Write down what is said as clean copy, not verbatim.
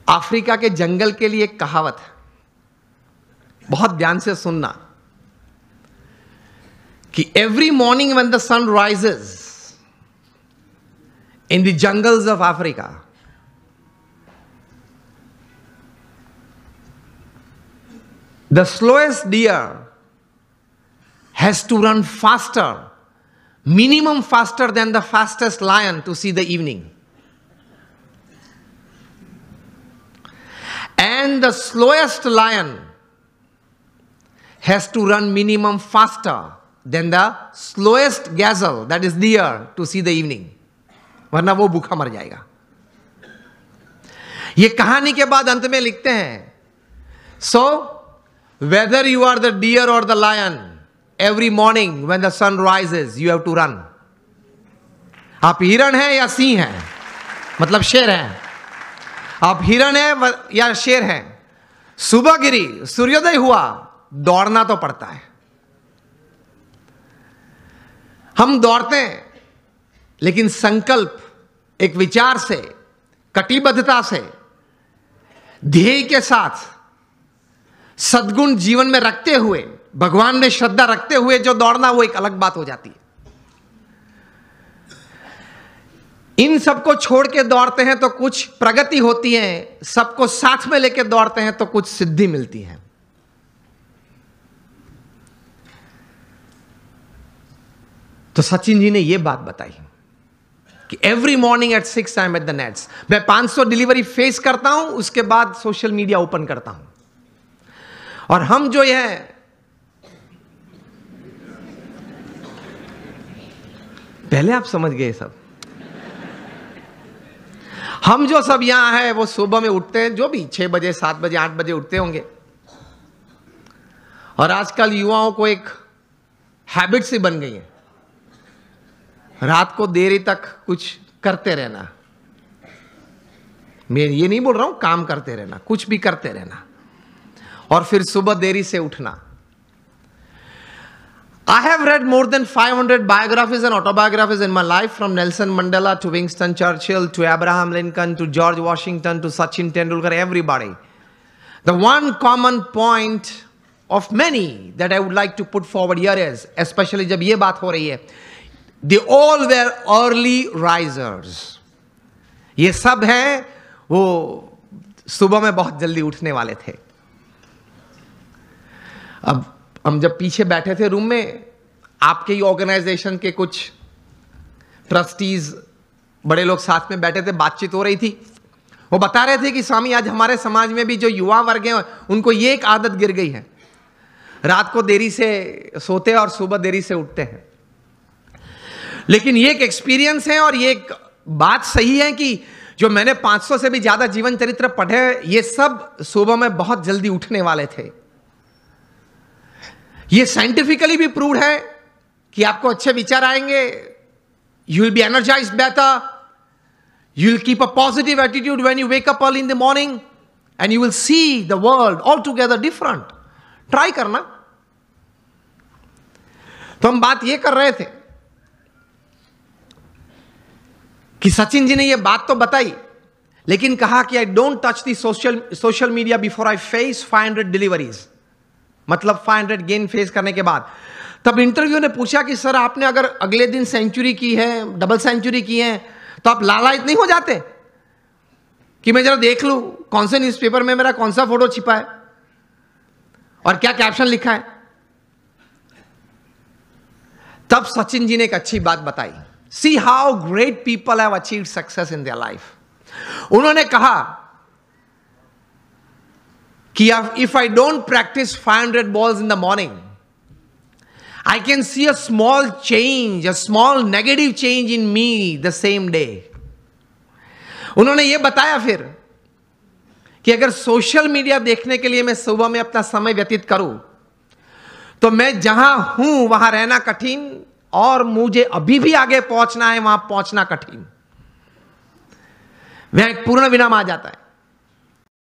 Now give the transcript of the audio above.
Africa के जंगल के लिए एक कहावत है, बहुत ध्यान से सुनना, कि every morning when the sun rises in the jungles of Africa, the slowest deer has to run faster, minimum faster than the fastest lion to see the evening. And the slowest lion has to run minimum faster than the slowest gazelle, that is deer, to see the evening. वरना वो भूखा मर जाएगा. ये कहानी के बाद अंत में लिखते हैं, so whether you are the deer or the lion, every morning when the sun rises, you have to run. आप हिरण हैं या सिंह हैं, मतलब शेर हैं, आप हिरण हैं या शेर हैं, सुबह गिरी, सूर्योदय हुआ, दौड़ना तो पड़ता है. हम दौड़ते हैं, लेकिन संकल्प, एक विचार से, कटिबद्धता से, ध्येय के साथ, सद्गुण जीवन में रखते हुए, भगवान में श्रद्धा रखते हुए जो दौड़ना, वो एक अलग बात हो जाती है. इन सबको छोड़ के दौड़ते हैं तो कुछ प्रगति होती है, सबको साथ में लेके दौड़ते हैं तो कुछ सिद्धि मिलती है. तो सचिन जी ने यह बात बताई कि every morning at 6 I am at the nets. मैं 500 डिलीवरी फेस करता हूं, उसके बाद सोशल मीडिया ओपन करता हूं. और हम जो है पहले आप समझ गए सब, हम जो सब यहां है वो सुबह में उठते हैं, जो भी 6 बजे 7 बजे 8 बजे उठते होंगे. और आजकल युवाओं को एक हैबिट सी बन गई है, रात को देरी तक कुछ करते रहना. मैं ये नहीं बोल रहा हूं काम करते रहना, कुछ भी करते रहना, और फिर सुबह देरी से उठना. I have read more than 500 biographies and autobiographies in my life, from Nelson Mandela to Winston Churchill to Abraham Lincoln to George Washington to Sachin Tendulkar, everybody. The one common point of many that I would like to put forward here is, especially जब ये बात हो रही है, they all were early risers. ये सब हैं वो सुबह में बहुत जल्दी उठने वाले थे. अब हम जब पीछे बैठे थे रूम में, आपके ही ऑर्गेनाइजेशन के कुछ ट्रस्टीज, बड़े लोग साथ में बैठे थे, बातचीत हो रही थी. वो बता रहे थे कि स्वामी आज हमारे समाज में भी जो युवा वर्ग हैं उनको ये एक आदत गिर गई है, रात को देरी से सोते हैं और सुबह देरी से उठते हैं. लेकिन ये एक एक्सपीरियंस है और ये एक बात सही है कि जो मैंने 500 से भी ज्यादा जीवन चरित्र पढ़े, ये सब सुबह में बहुत जल्दी उठने वाले थे. ये साइंटिफिकली भी प्रूव्ड है कि आपको अच्छे विचार आएंगे, you will be energised better, you will keep a positive attitude when you wake up early in the morning, and you will see the world all together different. Try करना. तो हम बात ये कर रहे थे कि सचिन जी ने ये बात तो बताई, लेकिन कहा कि I don't touch the social media before I face 500 deliveries, मतलब 500 गेन फेस करने के बाद. तब इंटरव्यू ने पूछा कि सर आपने अगर अगले दिन सेंचुरी की है, डबल सेंचुरी की है, तो आप लालायित नहीं हो जाते कि मैं जरा देख लूं कौन से न्यूज़पेपर में मेरा कौन सा फोटो छिपा है और क्या कैप्शन लिखा है. तब सचिन जी ने एक अच्छी बात बताई. See how great people have achieved success in their life. उन्होंने कहा कि if I don't practice 500 balls in the morning, I can see a small change, a small negative change in me the same day. उन्होंने ये बताया फिर कि अगर social media देखने के लिए मैं सुबह में अपना समय व्यतीत करूं, तो मैं जहां हूं वहां रहना कठिन, और मुझे अभी भी आगे पहुंचना है, वहां पहुंचना कठिन. वह एक पूर्ण विराम आ जाता है.